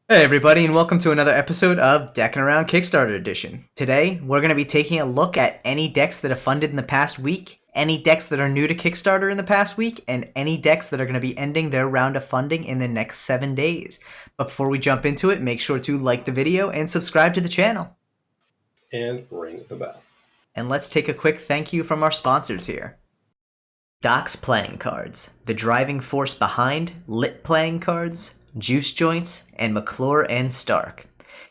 Hey everybody, and welcome to another episode of Deckin Around Kickstarter Edition. Today, we're going to be taking a look at any decks that have funded in the past week, any decks that are new to Kickstarter in the past week, and any decks that are going to be ending their round of funding in the next 7 days. But before we jump into it, make sure to like the video and subscribe to the channel. And ring the bell. And let's take a quick thank you from our sponsors here. Doc's Playing Cards, the driving force behind Lit Playing Cards, Juice Joints, and McClure and Stark.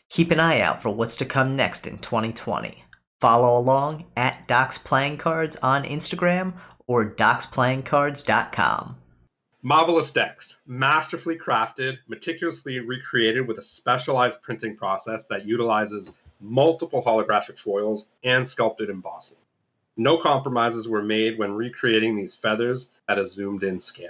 Keep an eye out for what's to come next in 2020. Follow along at Doc's Playing Cards on Instagram or docsplayingcards.com. Marvelous decks, masterfully crafted, meticulously recreated with a specialized printing process that utilizes multiple holographic foils and sculpted embossing. No compromises were made when recreating these feathers at a zoomed-in scale.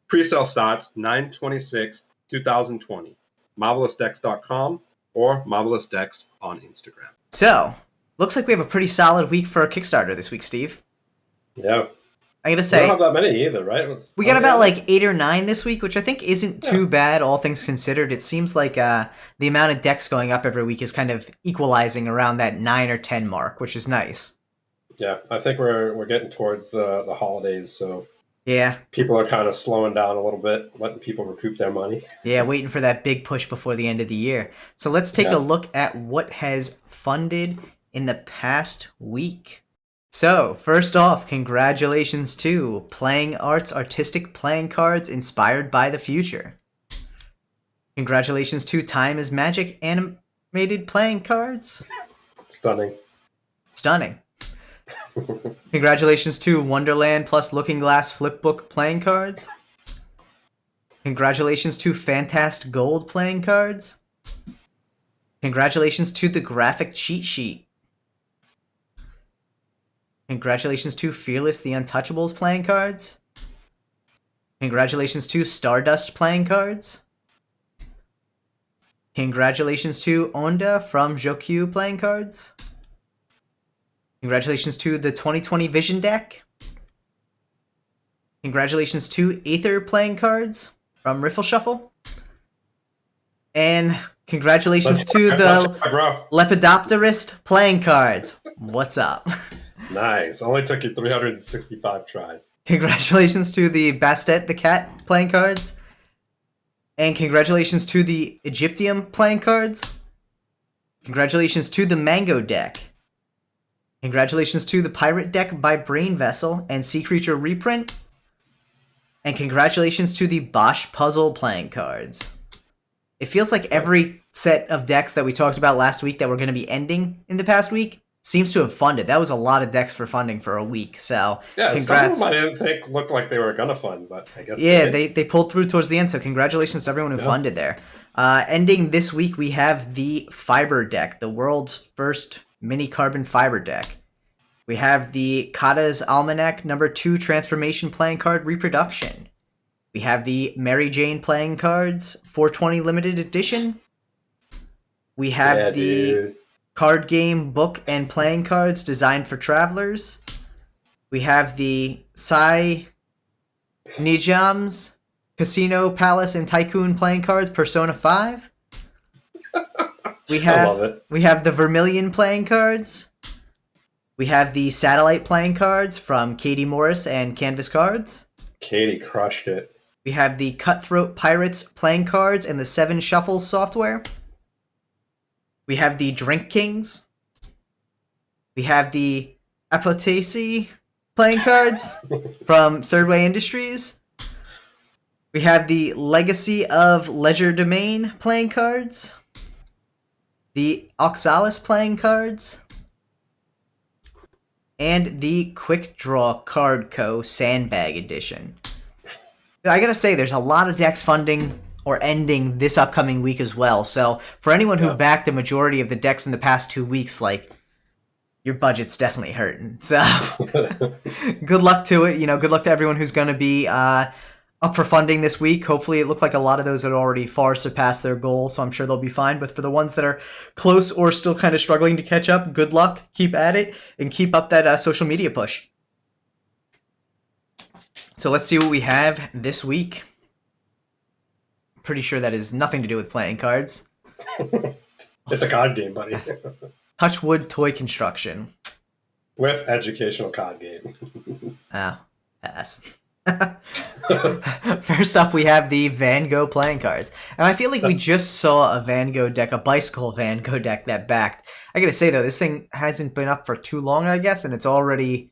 Pre-sale starts 9/26/2020. MarvelousDecks.com or Marvelous Decks on Instagram. So, looks like we have a pretty solid week for our Kickstarter this week, Steve. Yeah. I gotta We say, don't have that many either, right? we got about like 8 or 9 this week, which I think isn't too bad, all things considered. It seems like the amount of decks going up every week is kind of equalizing around that 9 or 10 mark, which is nice. Yeah, I think we're getting towards the holidays, so Yeah. people are kind of slowing down a little bit, letting people recoup their money. Yeah, waiting for that big push before the end of the year. So let's take a look at what has funded in the past week. So, first off, congratulations to Playing Arts Artistic Playing Cards Inspired by the Future. Congratulations to Time is Magic Animated Playing Cards. Stunning. Stunning. Congratulations to Wonderland plus Looking Glass Flipbook Playing Cards. Congratulations to Fantast Gold Playing Cards. Congratulations to the Graphic Cheat Sheet. Congratulations to Fearless the Untouchables Playing Cards. Congratulations to Stardust Playing Cards. Congratulations to Onda from Jokyu Playing Cards. Congratulations to the 2020 Vision Deck. Congratulations to Aether Playing Cards from Riffle Shuffle. And congratulations to the Lepidopterist Playing Cards. What's up? Nice. Only took you 365 tries. Congratulations to the Bastet the Cat Playing Cards. And congratulations to the Egyptium Playing Cards. Congratulations to the Mango Deck. Congratulations to the Pirate Deck by Brain Vessel and Sea Creature reprint. And congratulations to the Bosch Puzzle Playing Cards. It feels like every set of decks that we talked about last week that were going to be ending in the past week seems to have funded. That was a lot of decks for funding for a week, so yeah, congrats. Some of them I didn't think looked like they were going to fund, but I guess they pulled through towards the end, so congratulations to everyone who funded there. Ending this week, we have the Fiber Deck, the world's first mini carbon fiber deck. We have the Kata's Almanac #2 Transformation Playing Card Reproduction. We have the Mary Jane Playing Cards 420 Limited Edition. We have the card game book and playing cards designed for travelers. We have the Sai Nijam's Casino, Palace, and Tycoon Playing Cards Persona 5. We have the Vermilion Playing Cards. We have the Satellite Playing Cards from Katie Morris and Canvas Cards. Katie crushed it. We have the Cutthroat Pirates Playing Cards and the 7 Shuffles software. We have the Drink Kings. We have the Apotesi Playing Cards from Third Way Industries. We have the Legacy of Ledger Domain Playing Cards. The Oxalis Playing Cards. And the Quick Draw Card Co. Sandbag Edition. I gotta say, there's a lot of decks funding or ending this upcoming week as well. So for anyone who backed the majority of the decks in the past 2 weeks, like, your budget's definitely hurting. So good luck to it. You know, good luck to everyone who's gonna be up for funding this week. Hopefully it looked like a lot of those had already far surpassed their goal, so I'm sure they'll be fine. But for the ones that are close or still kind of struggling to catch up, good luck, keep at it, and keep up that social media push. So let's see what we have this week. pretty sure that is nothing to do with playing cards. It's a card game, buddy. Touchwood toy construction. With educational card game. Oh, pass. First up, we have the Van Gogh playing cards. And I feel like we just saw a Van Gogh deck, a bicycle Van Gogh deck that backed. I gotta say, though, this thing hasn't been up for too long, I guess, and it's already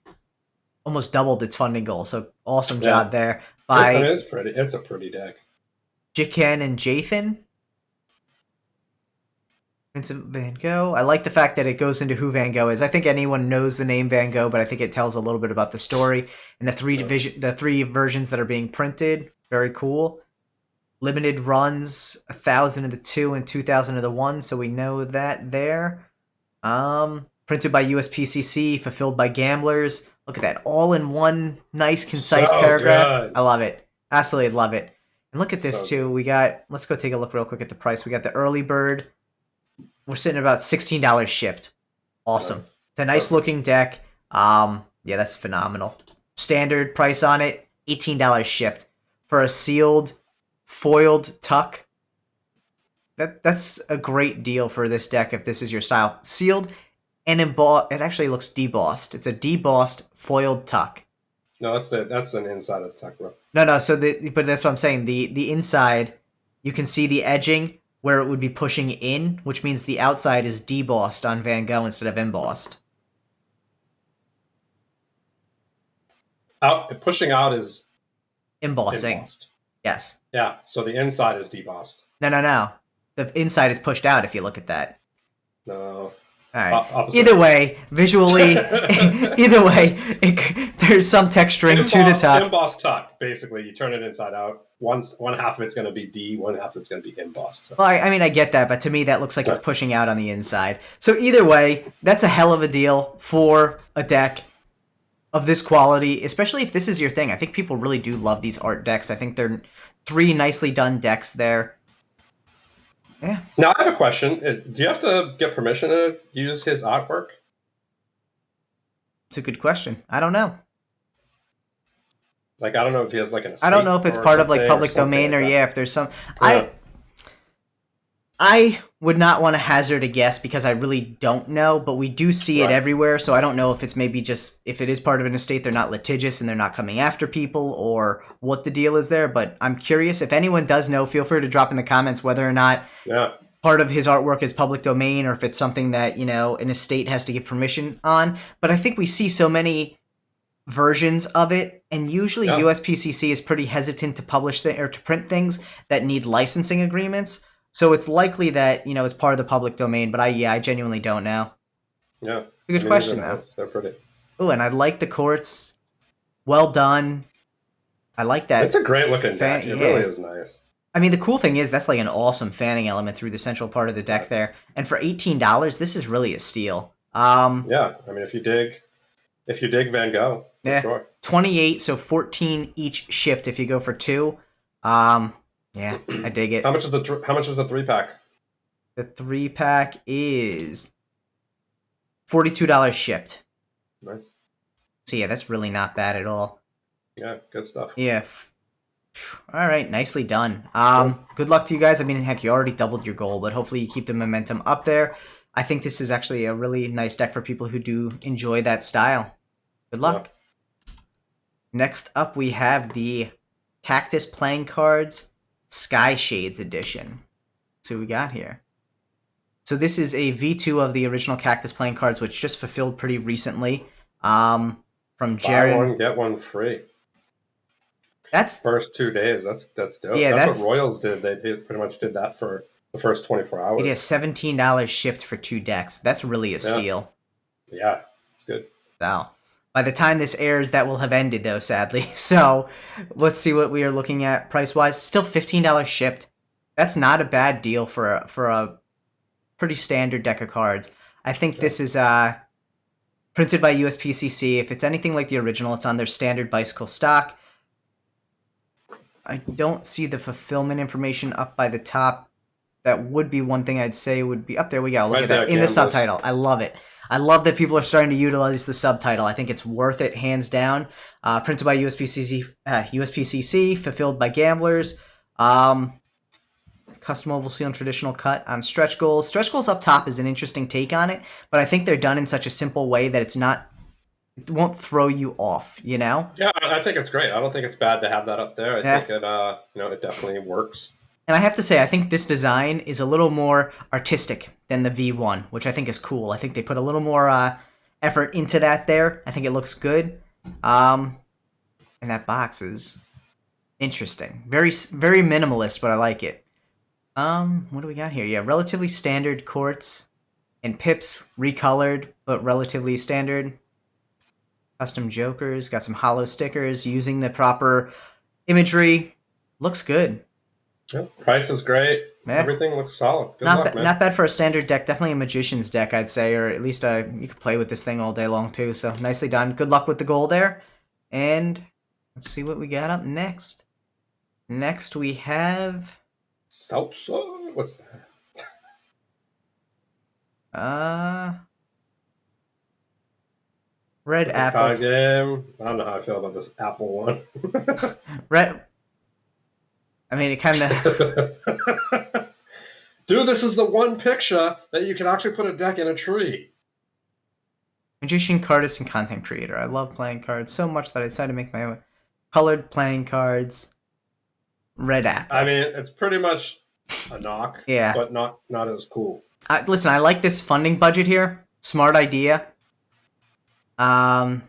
almost doubled its funding goal. So awesome job there by I mean, it's pretty. It's a pretty deck. Deckin and Jathan. Vincent Van Gogh. I like the fact that it goes into who Van Gogh is. I think anyone knows the name Van Gogh, but I think it tells a little bit about the story and the three versions that are being printed. Very cool. Limited runs, 1,000 of the 2 and 2,000 of the 1, so we know that there. Printed by USPCC, fulfilled by gamblers. Look at that, all in one nice, concise paragraph. Good. I love it. Absolutely love it. And look at this So too. We got. Let's go take a look real quick at the price. We got the early bird. We're sitting at about $16 shipped. Awesome. Nice. It's a nice looking deck. Yeah, that's phenomenal. Standard price on it, $18 shipped for a sealed, foiled tuck. That's a great deal for this deck if this is your style. Sealed and embossed. It actually looks debossed. It's a debossed foiled tuck. No, that's an inside of the tuck, bro. No. So but that's what I'm saying. The inside, you can see the edging where it would be pushing in, which means the outside is debossed on Van Gogh instead of embossed. Pushing out is Embossing. embossed. Yes. Yeah, so the inside is debossed. No. The inside is pushed out if you look at that. No. All right. Opposite. Either way, visually, there's some texturing to the tuck. Embossed tuck, basically. You turn it inside out. One half of it's going to be D, one half of it's going to be embossed. So. Well, I mean, I get that, but to me, that looks like it's pushing out on the inside. So either way, that's a hell of a deal for a deck of this quality, especially if this is your thing. I think people really do love these art decks. I think they're 3 nicely done decks there. Yeah. Now, I have a question. Do you have to get permission to use his artwork? It's a good question. I don't know. Like, I don't know if he has like an estate. I don't know if it's part of like public domain or if there's some. Yeah. I would not want to hazard a guess because I really don't know, but we do see it everywhere. So I don't know if it's maybe just if it is part of an estate, they're not litigious and they're not coming after people, or what the deal is there. But I'm curious if anyone does know. Feel free to drop in the comments whether or not part of his artwork is public domain or if it's something that an estate has to give permission on. But I think we see so many versions of it, and usually USPCC is pretty hesitant to publish or to print things that need licensing agreements. So it's likely that it's part of the public domain, but I genuinely don't know. Yeah, it's a good question though. They're pretty. Oh, and I like the courts. Well done. I like that. It's a great looking deck. It really is nice. I mean, the cool thing is that's like an awesome fanning element through the central part of the deck there, and for $18, this is really a steal. Yeah, I mean, if you dig Van Gogh, for sure. 28, so 14 each shipped if you go for 2. Yeah, I dig it. How much is the 3-pack? The 3-pack is $42 shipped. Nice. So yeah, that's really not bad at all. Yeah, good stuff. Yeah. All right, nicely done. Good luck to you guys. I mean, heck, you already doubled your goal, but hopefully you keep the momentum up there. I think this is actually a really nice deck for people who do enjoy that style. Good luck. Yeah. Next up, we have the Cactus playing cards. Sky Shades edition. So what we got here. So this is a V2 of the original Cactus playing cards, which just fulfilled pretty recently. From Jared. Buy one, get one free. That's first 2 days. That's dope. Yeah, that's what Royals did. They pretty much did that for the first 24 hours. It is $17 shipped for 2 decks. That's really a steal. Yeah, it's good. Wow. By the time this airs, that will have ended, though, sadly. So, let's see what we are looking at price-wise. Still $15 shipped. That's not a bad deal for a pretty standard deck of cards. I think this is printed by USPCC. If it's anything like the original, it's on their standard bicycle stock. I don't see the fulfillment information up by the top. That would be one thing I'd say would be up there. We go. Look at that in the subtitle. I love it. I love that people are starting to utilize the subtitle. I think it's worth it, hands down. Printed by USPCC, fulfilled by gamblers. custom oval seal and traditional cut on stretch goals. Stretch goals up top is an interesting take on it, but I think they're done in such a simple way that it won't throw you off, you know? Yeah, I think it's great. I don't think it's bad to have that up there. I Yeah. think it, it definitely works. And I have to say, I think this design is a little more artistic than the V1, which I think is cool. I think they put a little more effort into that there. I think it looks good. And that box is interesting. Very, very minimalist, but I like it. What do we got here? Yeah, relatively standard quartz and pips, recolored, but relatively standard. Custom jokers, got some hollow stickers, using the proper imagery. Looks good. Yeah, price is great. Yeah. Everything looks solid. Good luck, man. Not bad for a standard deck. Definitely a magician's deck, I'd say, or at least you could play with this thing all day long too. So nicely done. Good luck with the goal there. And let's see what we got up next. Next we have Salsa. What's that? Red apple. Card game. I don't know how I feel about this apple one. Red. I mean, it kind of. Dude, this is the one picture that you can actually put a deck in a tree. Magician, cardist, and content creator. I love playing cards so much that I decided to make my own colored playing cards. Red apple. I mean, it's pretty much a knock. Yeah. But not as cool. Listen, I like this funding budget here. Smart idea. Funding.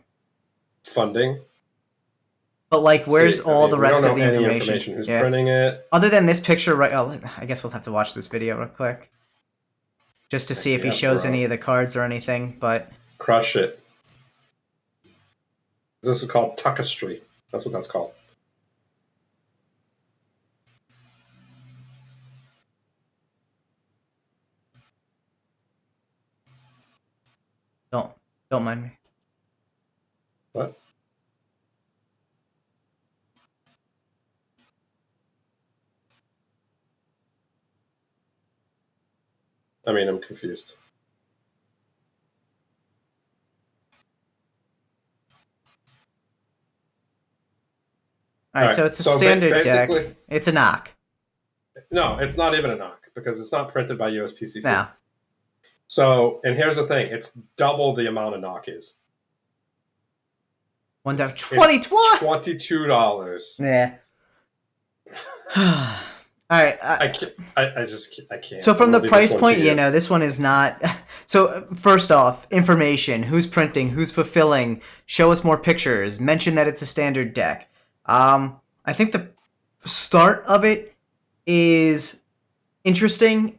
But like, where's all the rest of the information? Who's printing it? Other than this picture, right? Oh, I guess we'll have to watch this video real quick, just to see if he shows any of the cards or anything. But crush it. This is called Cactus. That's what that's called. Don't mind me. What? I mean, I'm confused. All right, so it's a standard deck. It's a knock. No, it's not even a knock because it's not printed by USPCC. No. So, and here's the thing: it's double the amount a knock is. $22. Yeah. All right. I can't. So from the price point, this one is not. So first off, information: who's printing, who's fulfilling. Show us more pictures. Mention that it's a standard deck. I think the start of it is interesting.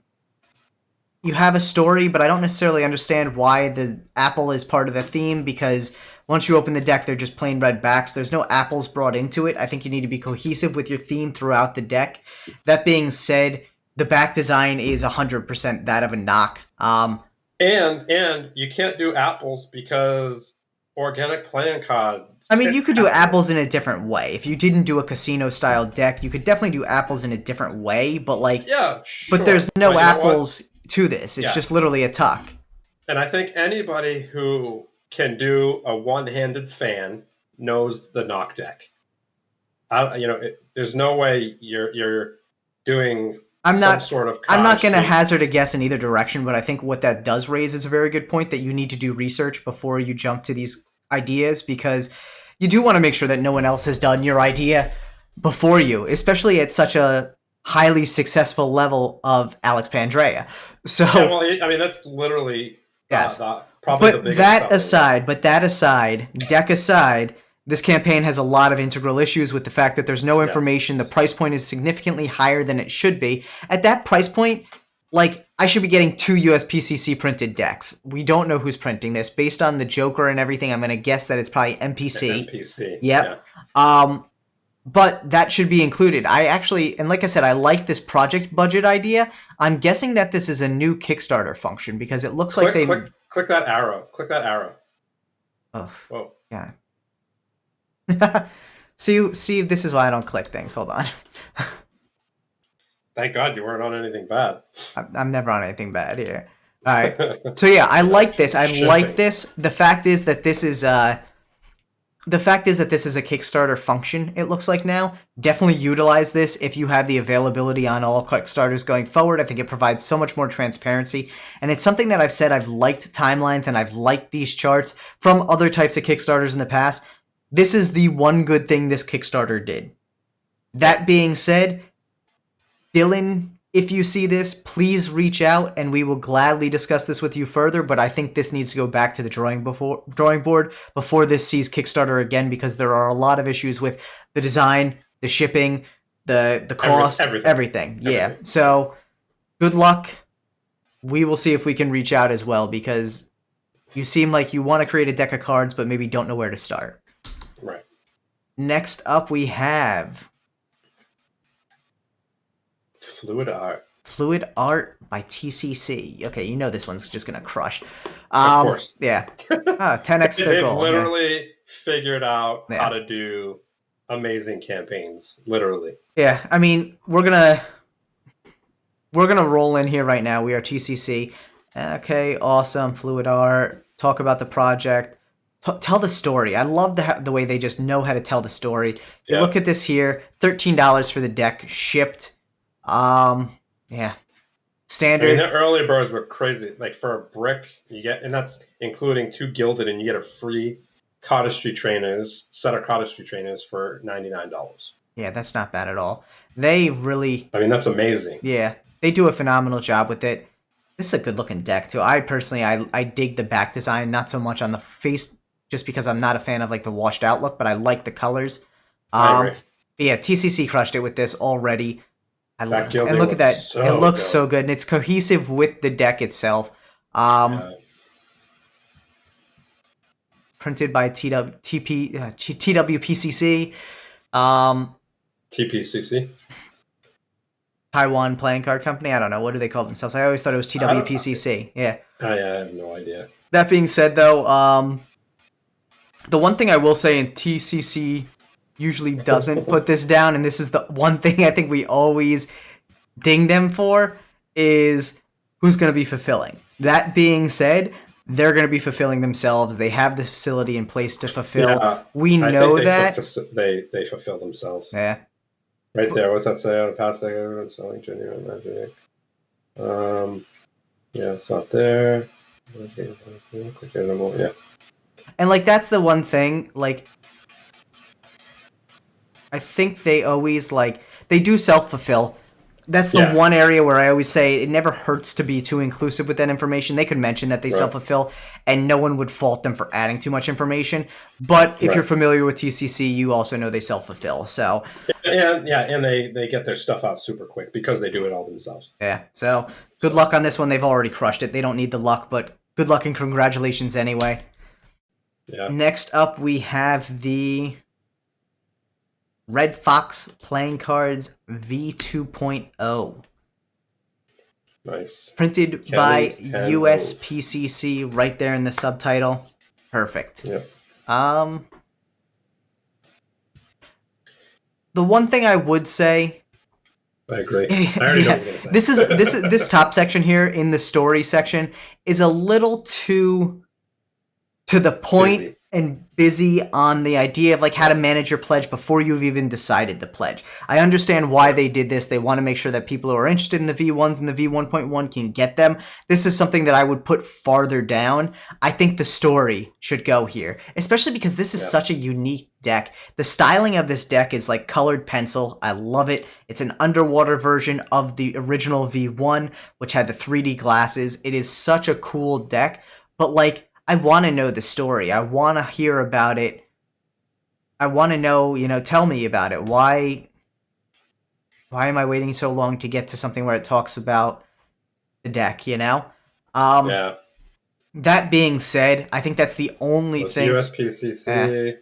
You have a story, but I don't necessarily understand why the apple is part of the theme, because once you open the deck, they're just plain red backs. There's no apples brought into it. I think you need to be cohesive with your theme throughout the deck. That being said, the back design is 100% that of a knock. And you can't do apples because organic playing cards. I mean, you could do apples in a different way. If you didn't do a casino-style deck, you could definitely do apples in a different way, but like... Yeah, sure. But there's no apples to this. It's just literally a tuck. And I think anybody who can do a one-handed fan knows the knock deck. There's no way you're doing some sort of... I'm not going to hazard a guess in either direction, but I think what that does raise is a very good point, that you need to do research before you jump to these ideas, because you do want to make sure that no one else has done your idea before you, especially at such a highly successful level of Alex Pandrea. So, I mean, that's literally probably the biggest that aside, deck aside, this campaign has a lot of integral issues with the fact that there's no information. The price point is significantly higher than it should be. At that price point, like, I should be getting 2 USPCC printed decks. We don't know who's printing this. Based on the Joker and everything, I'm going to guess that it's probably MPC. MPC. Yep. Yeah. But that should be included. And like I said, I like this project budget idea. I'm guessing that this is a new Kickstarter function, because it looks like they... Click that arrow. Click that arrow. Oh. Whoa. Yeah. See, this is why I don't click things. Hold on. Thank God you weren't on anything bad. I'm never on anything bad here. All right. So yeah, I like this. I like this. The fact is that this is the fact is that this is a Kickstarter function, it looks like now. Definitely utilize this if you have the availability on all Kickstarters going forward. I think it provides so much more transparency. And it's something that I've said I've liked timelines and I've liked these charts from other types of Kickstarters in the past. This is the one good thing this Kickstarter did. That being said, Dylan, if you see this, please reach out and we will gladly discuss this with you further. But I think this needs to go back to the drawing board before this sees Kickstarter again, because there are a lot of issues with the design, the shipping, the cost, everything. Yeah. So good luck. We will see if we can reach out as well, because you seem like you want to create a deck of cards, but maybe don't know where to start. Right. Next up, we have Fluid Art by TCC. Okay, you know this one's just gonna crush. Of course. Yeah. 10x They've goal. literally figured out how to do amazing campaigns. Literally. Yeah, I mean, we're gonna roll in here right now. We are TCC. Okay, awesome. Fluid Art. Talk about the project. Tell the story. I love the way they just know how to tell the story. You look at this here. $13 for the deck, shipped. Yeah. Standard. I mean, the early birds were crazy. Like for a brick, you get, and that's including 2 gilded, and you get a free cardistry trainers, set of cardistry trainers for $99. Yeah, that's not bad at all. They really, I mean, that's amazing. Yeah, they do a phenomenal job with it. This is a good looking deck too. I personally, I dig the back design, not so much on the face, just because I'm not a fan of like the washed out look, but I like the colors. I agree. Yeah, TCC crushed it with this already. And look at that. It looks so good, and it's cohesive with the deck itself. Printed by TWPCC. TPCC? Taiwan Playing Card Company. I don't know. What do they call themselves? I always thought it was TWPCC. Yeah. I have no idea. That being said, though, the one thing I will say, in TCC usually doesn't put this down, and this is the one thing I think we always ding them for, is who's going to be fulfilling. That being said, they're going to be fulfilling themselves. They have the facility in place to fulfill. Yeah, we know that. They fulfill themselves. Yeah. Right there. What's that say on a past segment? Selling genuine magic. Yeah, it's not there. Yeah. And like, that's the one thing, like, I think they always, like, they do self-fulfill. That's the one area where I always say it never hurts to be too inclusive with that information. They could mention that they self-fulfill, and no one would fault them for adding too much information. But if you're familiar with TCC, you also know they self-fulfill. So and they get their stuff out super quick because they do it all themselves. Yeah. So good luck on this one. They've already crushed it. They don't need the luck, but good luck and congratulations anyway. Yeah. Next up, we have the Red Fox Playing Cards V2.0. Nice. Printed by USPCC right there in the subtitle. Perfect. Yep. The one thing I would say, I agree. I already know what you're gonna say. This top section here in the story section is a little too to the point and busy on the idea of like how to manage your pledge before you've even decided the pledge. I understand why they did this. They want to make sure that people who are interested in the V1s and the V1.1 can get them. This is something that I would put farther down. I think the story should go here, especially because this is such a unique deck. The styling of this deck is like colored pencil. I love it. It's an underwater version of the original V1, which had the 3D glasses. It is such a cool deck, but like, I want to know the story. I want to hear about it. I want to know, tell me about it. Why am I waiting so long to get to something where it talks about the deck, Yeah. That being said, I think that's the only thing. USPCC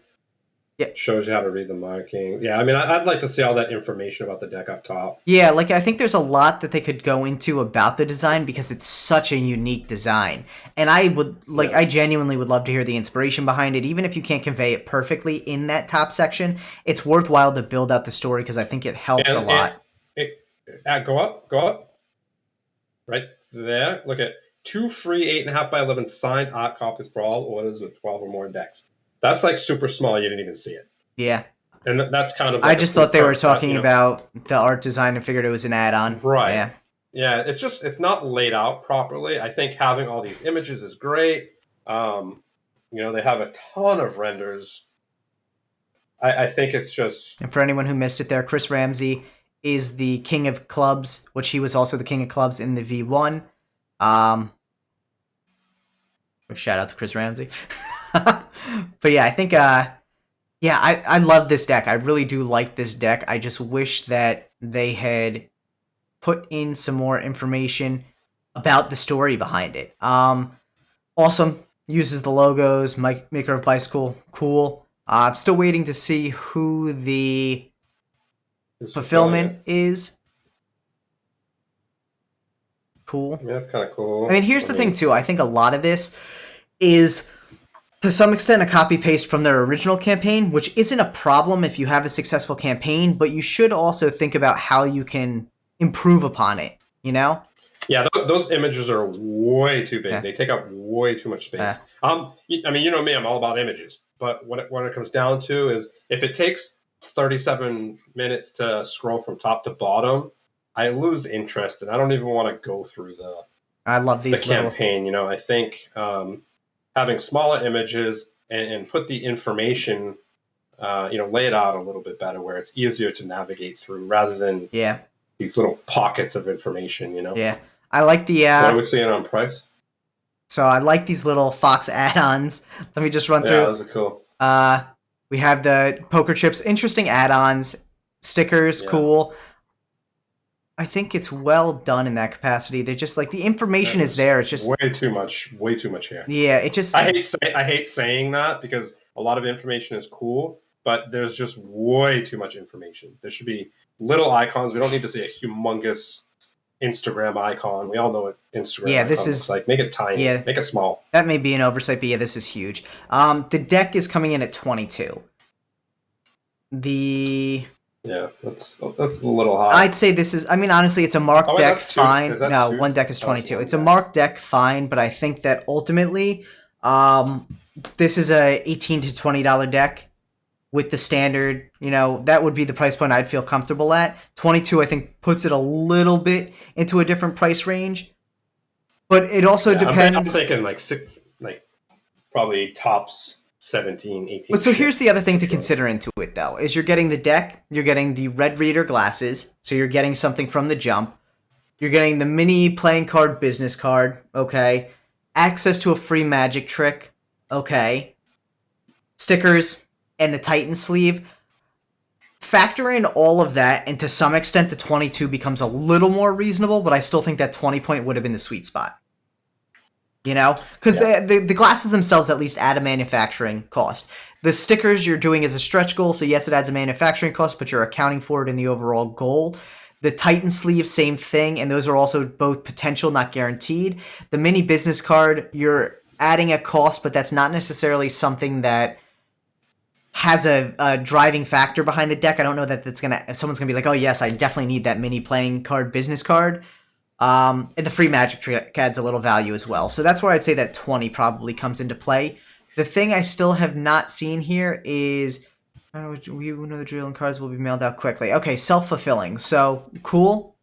shows you how to read the marking. Yeah, I mean, I'd like to see all that information about the deck up top. Yeah, like, I think there's a lot that they could go into about the design because it's such a unique design. And I would, I genuinely would love to hear the inspiration behind it. Even if you can't convey it perfectly in that top section, it's worthwhile to build out the story because I think it helps a lot. Go up. Right there. Look at 2 free 8.5 by 11 signed art copies for all orders with 12 or more decks. That's like super small. You didn't even see it. Yeah. And that's kind of I like a just cool thought they were part that, talking about the art design and figured it was an add-on. right. Yeah. Yeah, it's not laid out properly. I think having all these images is great. They have a ton of renders. I think it's just And for anyone who missed it there, Chris Ramsey is the king of clubs, which he was also the king of clubs in the V1. Shout out to Chris Ramsey. But yeah, I think I love this deck. I really do like this deck. I just wish that they had put in some more information about the story behind it. Awesome. Uses the logos, maker of bicycle, cool. I'm still waiting to see who the fulfillment is. Cool. Yeah, that's kind of cool. I mean, here's the thing too. I think a lot of this is, to some extent, a copy-paste from their original campaign, which isn't a problem if you have a successful campaign, but you should also think about how you can improve upon it, you know? Yeah, those images are way too big. Yeah. They take up way too much space. I mean, you know me, I'm all about images. But what it comes down to is if it takes 37 minutes to scroll from top to bottom, I lose interest, and I don't even want to go through I love these campaign. I think having smaller images and put the information, lay it out a little bit better where it's easier to navigate through rather than these little pockets of information. Yeah, I like the. What are we seeing on price? So I like these little Fox add-ons. Let me just run through. Yeah, those are cool. We have the poker chips, interesting add-ons, stickers, cool. I think it's well done in that capacity. They're just like the information is there. It's just way too much here. Yeah, it just. I hate saying that because a lot of information is cool, but there's just way too much information. There should be little icons. We don't need to see a humongous Instagram icon. We all know what Instagram. Yeah, this is like. Make it tiny. Yeah, make it small. That may be an oversight, but yeah, this is huge. The deck is coming in at 22. Yeah, that's a little high. I'd say this is. I mean, honestly, it's a marked deck. Fine. No, one deck is 22. It's a marked deck. Fine, but I think that ultimately, this is a $18 to $20 deck. With the standard, that would be the price point I'd feel comfortable at. 22, I think, puts it a little bit into a different price range. But it also depends. I'm thinking probably tops 17, 18. But so here's the other thing to consider into it, though, is you're getting the deck, you're getting the Red Reader glasses, so you're getting something from the jump. You're getting the mini playing card business card, okay. Access to a free magic trick, okay. Stickers, and the Titan sleeve. Factor in all of that, and to some extent the 22 becomes a little more reasonable, but I still think that 20 point would have been the sweet spot. Because the glasses themselves at least add a manufacturing cost. The stickers you're doing as a stretch goal, so yes, it adds a manufacturing cost, but you're accounting for it in the overall goal. The Titan sleeve, same thing, and those are also both potential, not guaranteed. The mini business card, you're adding a cost, but that's not necessarily something that has a driving factor behind the deck. I don't know that if someone's gonna be like, oh yes, I definitely need that mini playing card business card. And the free magic trick adds a little value as well. So that's where I'd say that 20 probably comes into play. The thing I still have not seen here is, we know the drill and cards will be mailed out quickly. Okay, self-fulfilling. So, cool.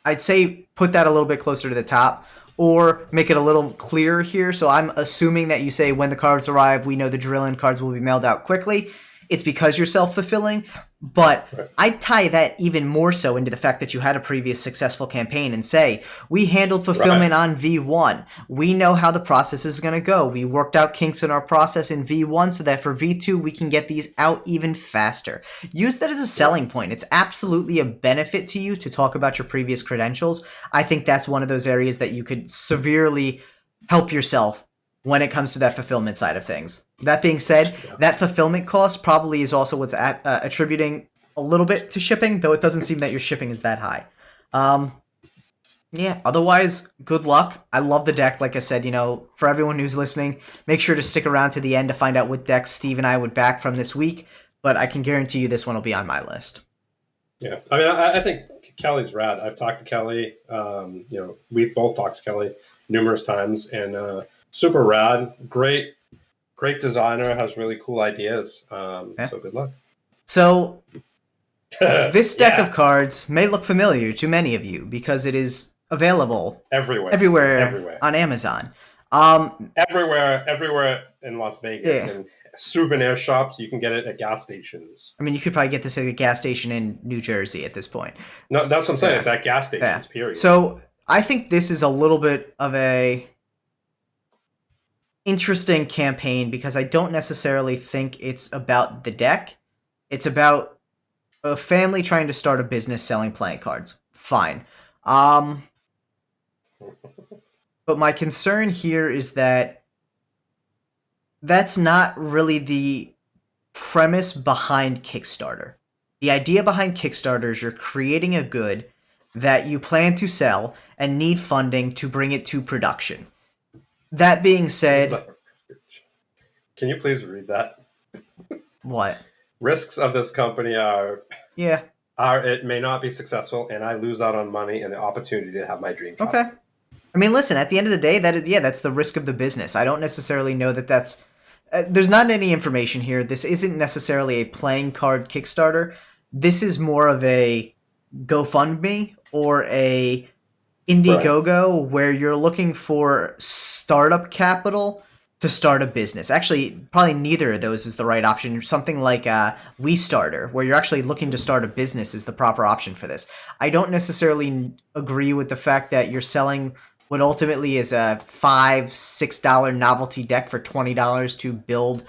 I'd say put that a little bit closer to the top. Or make it a little clearer here. So I'm assuming that you say when the cards arrive, we know the drill and cards will be mailed out quickly. It's because you're self-fulfilling. But I'd tie that even more so into the fact that you had a previous successful campaign and say, we handled fulfillment on V1. We know how the process is going to go. We worked out kinks in our process in V1 so that for V2, we can get these out even faster. Use that as a selling point. It's absolutely a benefit to you to talk about your previous credentials. I think that's one of those areas that you could severely help yourself when it comes to that fulfillment side of things. That being said, that fulfillment cost probably is also what's attributing a little bit to shipping, though it doesn't seem that your shipping is that high. Yeah, otherwise, good luck. I love the deck. Like I said, for everyone who's listening, make sure to stick around to the end to find out what decks Steve and I would back from this week, but I can guarantee you this one will be on my list. Yeah, I mean, I think Kelly's rad. I've talked to Kelly. We've both talked to Kelly numerous times, and super rad. Great Great designer, has really cool ideas. Yeah. So good luck. So this deck Yeah. of cards may look familiar to many of you because it is available everywhere on Amazon. everywhere in Las Vegas, Yeah. and souvenir shops. You can get it at gas stations. I mean, you could probably get this at a gas station in New Jersey at this point. No, that's what I'm saying. Yeah. It's at gas stations, Yeah. period. So I think this is a little bit of a interesting campaign because I don't necessarily think it's about the deck. It's about a family trying to start a business selling playing cards. Fine. But my concern here is that that's not really the premise behind Kickstarter. The idea behind Kickstarter is you're creating a good that you plan to sell and need funding to bring it to production. That being said, can you please read that? what? Risks of this company are Yeah. It may not be successful, and I lose out on money and the opportunity to have my dream job. Okay. I mean, listen, at the end of the day, that's the risk of the business. I don't necessarily know that that's... there's not any information here. This isn't necessarily a playing card Kickstarter. This is more of a GoFundMe or a Indiegogo where you're looking for startup capital to start a business. Actually, probably neither of those is the right option. Something like WeStarter, where you're actually looking to start a business, is the proper option for this. I don't necessarily agree with the fact that you're selling what ultimately is a $5-6 novelty deck for $20 to build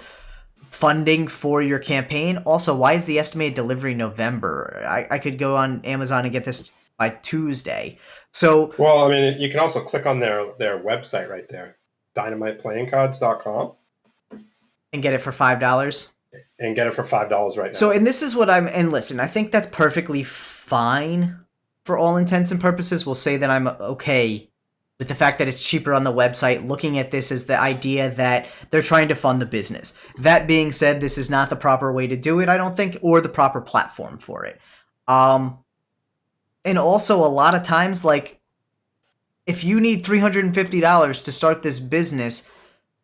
funding for your campaign. Also, why is the estimated delivery November? I could go on Amazon and get this by Tuesday. So, well, I mean, you can also click on their website right there, dynamiteplayingcards.com, and get it for $5. And get it for $5 right now. So, and this is what and listen, I think that's perfectly fine for all intents and purposes. We'll say that I'm okay with the fact that it's cheaper on the website, looking at this as the idea that they're trying to fund the business. That being said, this is not the proper way to do it, I don't think, or the proper platform for it. And also, a lot of times, like, if you need $350 to start this business,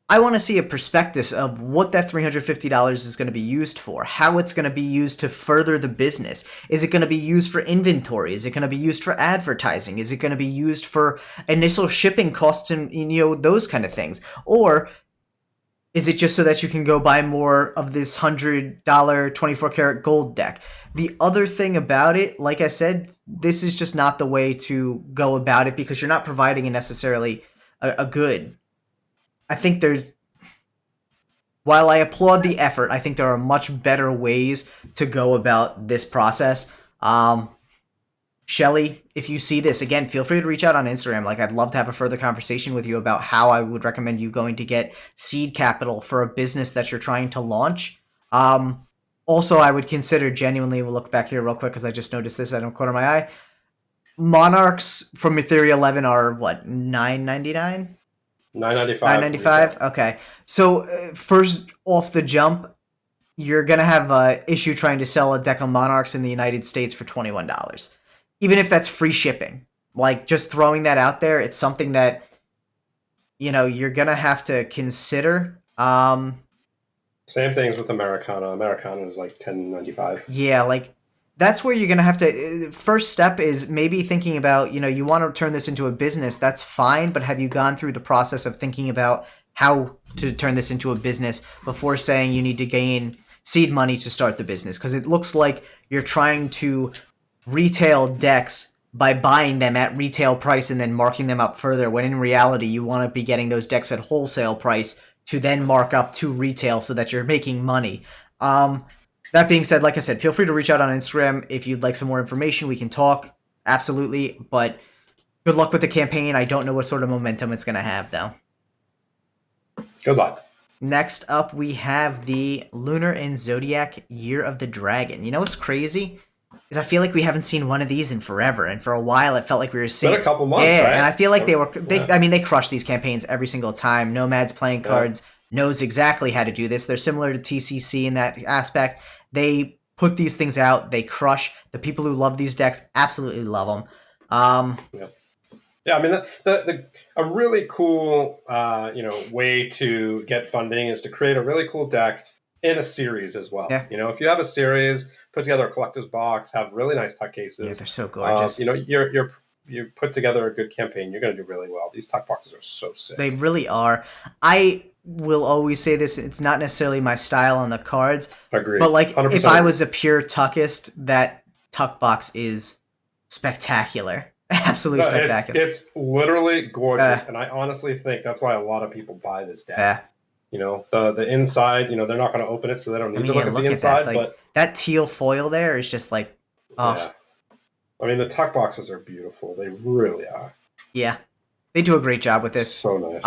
I want to see a prospectus of what that $350 is going to be used for, how it's going to be used to further the business. Is it going to be used for inventory? Is it going to be used for advertising? Is it going to be used for initial shipping costs and, those kind of things? Or is it just so that you can go buy more of this $100 24-karat gold deck? The other thing about it, like I said, this is just not the way to go about it because you're not providing necessarily a good. I think while I applaud the effort, I think there are much better ways to go about this process. Shelly, if you see this, again, feel free to reach out on Instagram. Like, I'd love to have a further conversation with you about how I would recommend you going to get seed capital for a business that you're trying to launch. Also, I would consider genuinely, we'll look back here real quick because I just noticed this, I don't corner my eye. Monarchs from Ethereum 11 are what, $9.99? $9.95. Okay. So first off the jump, you're gonna have an issue trying to sell a deck of Monarchs in the United States for $21, even if that's free shipping. Like, just throwing that out there, it's something that you're gonna have to consider. Same things with Americana. Americana is like $10.95. Yeah, like, that's where you're going to have to... First step is maybe thinking about, you want to turn this into a business. That's fine, but have you gone through the process of thinking about how to turn this into a business before saying you need to gain seed money to start the business? Because it looks like you're trying to retail decks by buying them at retail price and then marking them up further, when in reality you want to be getting those decks at wholesale price to then mark up to retail so that you're making money. That being said, like I said, feel free to reach out on Instagram if you'd like some more information. We can talk, absolutely, but good luck with the campaign. I don't know what sort of momentum it's going to have, though. Good luck. Next up, we have the Lunar and Zodiac Year of the Dragon. You know what's crazy? Is I feel like we haven't seen one of these in forever, and for a while it felt like we were seeing... It's been a couple months, yeah, right? And I feel like they crush these campaigns every single time. Nomads Playing Cards knows exactly how to do this. They're similar to TCC in that aspect. They put these things out. They crush. The people who love these decks absolutely love them. Yeah, I mean, a really cool way to get funding is to create a really cool deck in a series as well. Yeah. If you have a series, put together a collector's box, have really nice tuck Yeah, cases. they're so gorgeous. You put together a good campaign, you're going to do really well. These tuck boxes are so sick. They really are. I will always say this, it's not necessarily my style on the cards. Agreed. But like 100% if I was a pure tuckist, that tuck box is spectacular. Absolutely spectacular. It's literally gorgeous, and I honestly think that's why a lot of people buy this deck. Yeah. The inside, they're not going to open it, so they don't need to look at the inside. That. But that teal foil there is just like, oh. Yeah. I mean, the tuck boxes are beautiful. They really are. Yeah. They do a great job with this. So nice.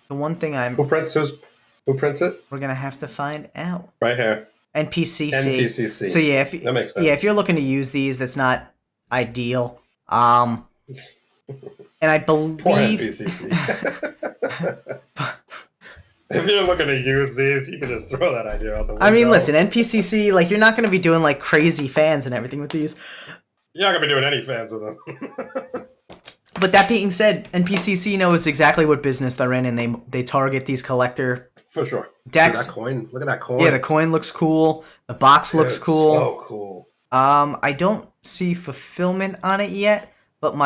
The one thing Who prints it? We're gonna have to find out. Right here. NPCC. So yeah, that makes sense. Yeah, if you're looking to use these, that's not ideal. And I believe Poor NPCC. If you're looking to use these, you can just throw that idea out the window. I mean, listen, NPCC, like, you're not going to be doing, like, crazy fans and everything with these. You're not going to be doing any fans with them. But that being said, NPCC knows exactly what business they're in, and they target these collector For sure. decks. Look at that coin. Yeah, the coin looks cool. The box looks cool. So cool. I don't see fulfillment on it yet, but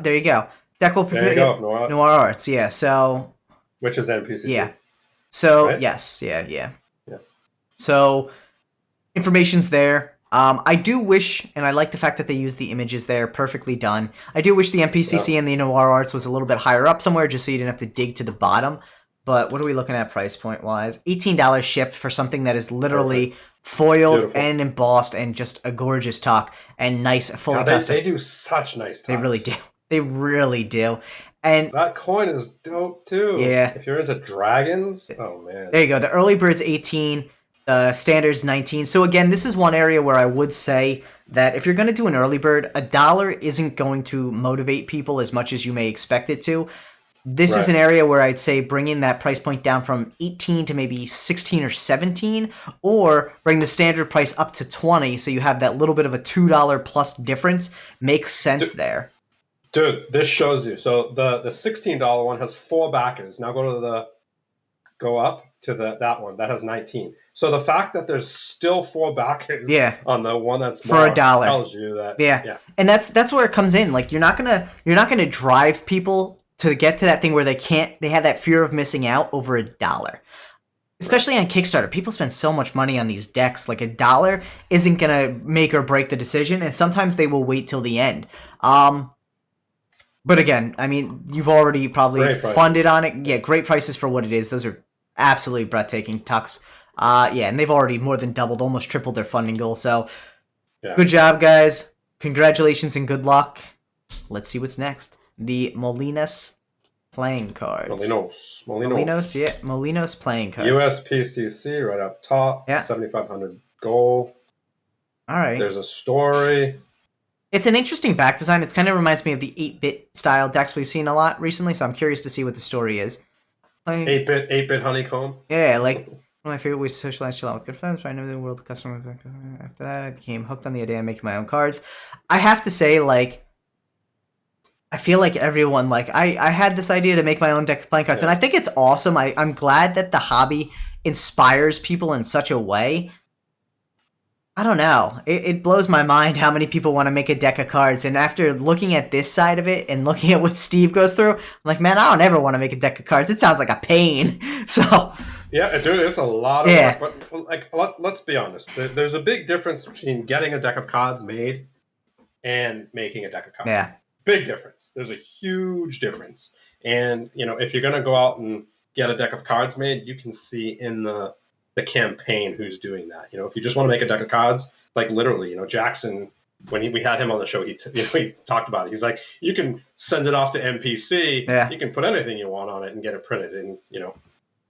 there you go. Deck will prepare. There you go. Noir Arts, yeah, so... Which is NPCC. Yeah. So, right? Yes, yeah. So, information's there. I do wish, and I like the fact that they use the images there, perfectly done. I do wish the NPCC and the Noir Arts was a little bit higher up somewhere, just so you didn't have to dig to the bottom. But what are we looking at price point-wise? $18 shipped for something that is literally foiled and embossed and just a gorgeous tuck and nice, fully custom. They do such nice tucks. They really do. They really do. And that coin is dope too. Yeah. If you're into dragons, oh man. There you go. The early bird's 18, the standard's 19. So again, this is one area where I would say that if you're going to do an early bird, $1 isn't going to motivate people as much as you may expect it to. This is an area where I'd say bringing that price point down from 18 to maybe 16 or 17, or bring the standard price up to 20, so you have that little bit of a $2 plus difference, makes sense there. Dude, this shows you. So the $16 one has 4 backers. Now go up to that one that has 19. So the fact that there's still 4 backers on the one that's for $1 tells you that yeah. And that's where it comes in. Like you're not gonna drive people to get to that thing where they have that fear of missing out over $1. Especially on Kickstarter, people spend so much money on these decks. Like $1 isn't gonna make or break the decision, and sometimes they will wait till the end. But again, I mean, you've already probably funded on it. Yeah, great prices for what it is. Those are absolutely breathtaking tucks. And they've already more than doubled, almost tripled their funding goal. So, Good job, guys. Congratulations and good luck. Let's see what's next. The Molinas playing cards. Molinos playing cards. USPCC right up top. Yeah. 7,500 gold. All right. There's a story. It's an interesting back design. It kind of reminds me of the 8-bit style decks we've seen a lot recently, so I'm curious to see what the story is. 8-bit honeycomb. Yeah, like one of my favorite ways to socialize, chill out with good friends. I know the world of customer. After that, I became hooked on the idea of making my own cards. I have to say, like, I feel like everyone, like, I had this idea to make my own deck of playing cards, and I think it's awesome. I'm glad that the hobby inspires people in such a way. I don't know. It blows my mind how many people want to make a deck of cards. And after looking at this side of it and looking at what Steve goes through, I'm like, man, I don't ever want to make a deck of cards. It sounds like a pain. So yeah, dude, it's a lot of work. But like, let's be honest. There's a big difference between getting a deck of cards made and making a deck of cards. Yeah. Big difference. There's a huge difference. And, if you're going to go out and get a deck of cards made, you can see in the campaign who's doing that. If you just want to make a deck of cards, like literally, Jackson, when we had him on the show, he talked about it. He's like, you can send it off to NPC. Yeah. You can put anything you want on it and get it printed. And,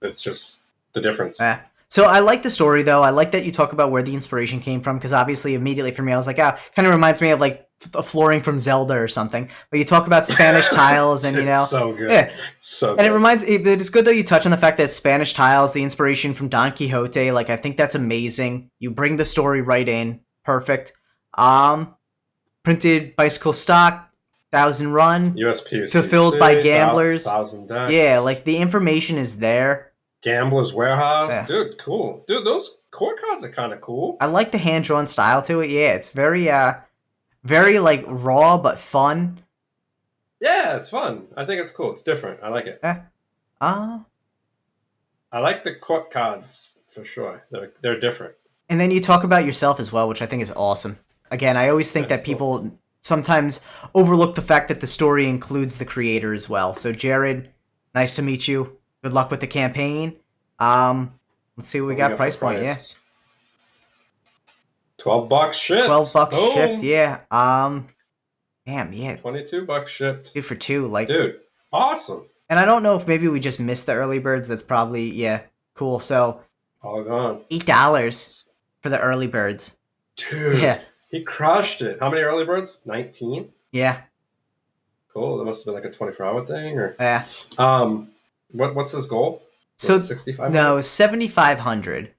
it's just the difference. Yeah. So I like the story, though. I like that you talk about where the inspiration came from, because obviously immediately for me, I was like, kind of reminds me of like a flooring from Zelda or something. But you talk about Spanish tiles and, So good. Yeah. So good. And it's good, though, you touch on the fact that Spanish tiles, the inspiration from Don Quixote, like, I think that's amazing. You bring the story right in. Perfect. Printed bicycle stock. 1,000 run, USPCC, fulfilled by gamblers. 1,000 decks. Yeah, like the information is there. Gambler's Warehouse. Yeah. Dude, cool. Dude, those core cards are kind of cool. I like the hand-drawn style to it. Yeah, it's very like raw but fun. Yeah, it's fun. I think it's cool. It's different. I like it. I like the court cards for sure. They're different. And then you talk about yourself as well, which I think is awesome. Again, I always think that people sometimes overlook the fact that the story includes the creator as well. So Jared, nice to meet you. Good luck with the campaign. Let's see what we got price point. Yeah. $12 shipped. $12 shipped. Yeah. Damn. Yeah. $22 shipped. 2 for 2. Like, dude, awesome. And I don't know if maybe we just missed the early birds. That's probably cool. So all gone. $8 for the early birds. Dude. Yeah. He crushed it. How many early birds? 19. Yeah. Cool. That must have been like a 24-hour thing, or yeah. What's his goal? So 6,500? No, 7,500.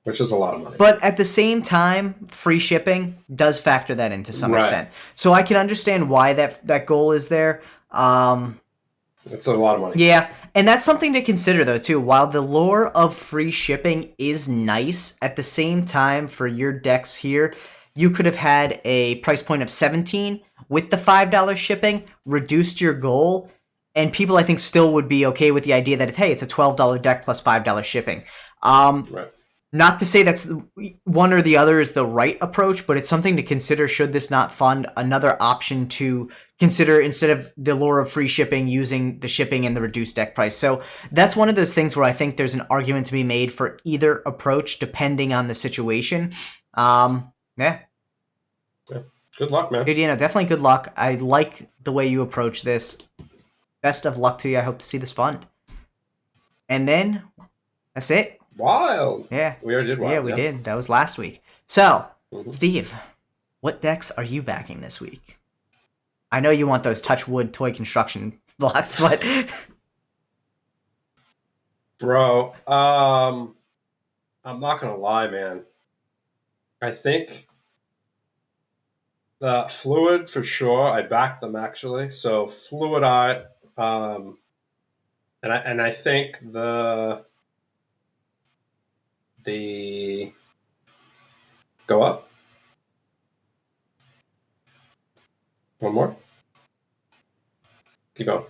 Which is a lot of money. But at the same time, free shipping does factor that in to some extent. So I can understand why that goal is there. It's a lot of money. Yeah, and that's something to consider though too. While the lure of free shipping is nice, at the same time for your decks here, you could have had a price point of 17 with the $5 shipping, reduced your goal, and people I think still would be okay with the idea that it's a $12 deck plus $5 shipping. Right. Not to say that's one or the other is the right approach, but it's something to consider should this not fund another option to consider instead of the lure of free shipping using the shipping and the reduced deck price. So that's one of those things where I think there's an argument to be made for either approach depending on the situation. Yeah. Good luck, man. Dude, definitely good luck. I like the way you approach this. Best of luck to you. I hope to see this fund. And then that's it. Wild. Yeah. We already did wild. Yeah, we did. That was last week. So, Steve, what decks are you backing this week? I know you want those touch wood toy construction blocks, but bro, I'm not gonna lie, man. I think the fluid for sure. I backed them actually. So fluid art, and I think the go up. One more. Keep going.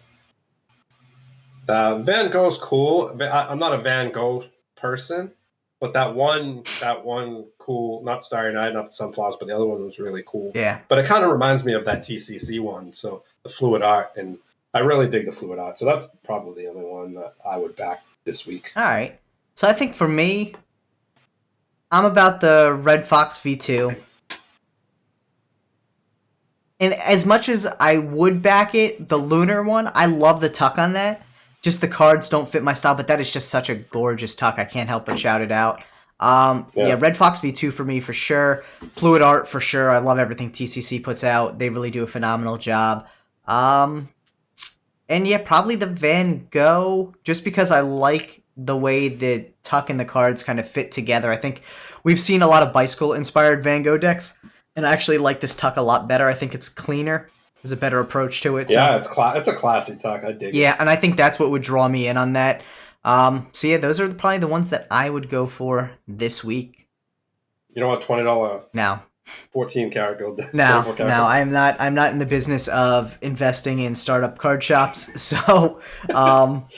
Van Gogh's cool. I'm not a Van Gogh person, but that one cool, not Starry Night, not the Sunflowers, but the other one was really cool. Yeah. But it kind of reminds me of that TCC one. So the fluid art, and I really dig the fluid art. So that's probably the only one that I would back this week. All right. So I think for me, I'm about the Red Fox V2. And as much as I would back it, the Lunar one, I love the tuck on that. Just the cards don't fit my style, but that is just such a gorgeous tuck. I can't help but shout it out. Yeah, Red Fox V2 for me for sure. Fluid art for sure. I love everything TCC puts out. They really do a phenomenal job. And yeah, probably the Van Gogh, just because I like the way the tuck and the cards kind of fit together. I think we've seen a lot of bicycle-inspired Van Gogh decks, and I actually like this tuck a lot better. I think it's cleaner. There's a better approach to it. Yeah, so, it's a classy tuck. I dig it. Yeah, and I think that's what would draw me in on that. So yeah, those are probably the ones that I would go for this week. You don't want $20 No. 14 karat gold. No, I'm not in the business of investing in startup card shops. So startup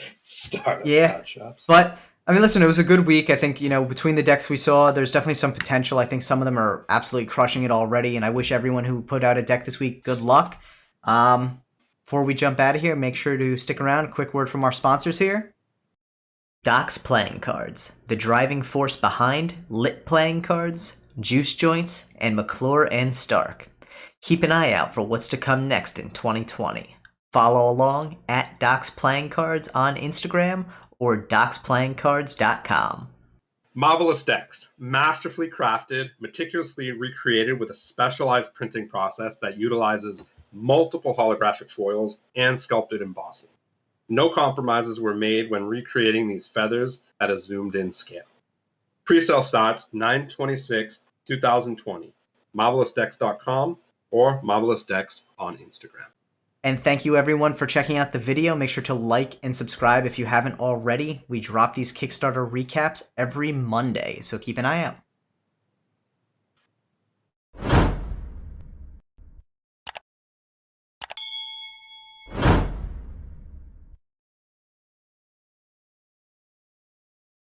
card shops. But I mean, listen, it was a good week. I think, between the decks we saw, there's definitely some potential. I think some of them are absolutely crushing it already, and I wish everyone who put out a deck this week good luck. Before we jump out of here, make sure to stick around. A quick word from our sponsors here. Doc's Playing Cards, the driving force behind Lit Playing Cards, Juice Joints, and McClure and Stark. Keep an eye out for what's to come next in 2020. Follow along at Doc's Playing Cards on Instagram or docsplayingcards.com. Marvelous decks, masterfully crafted, meticulously recreated with a specialized printing process that utilizes multiple holographic foils and sculpted embossing. No compromises were made when recreating these feathers at a zoomed-in scale. Pre-sale starts 9/26/2020. MarvelousDecks.com or Marvelous Decks on Instagram. And thank you everyone for checking out the video. Make sure to like and subscribe if you haven't already. We drop these Kickstarter recaps every Monday, so keep an eye out.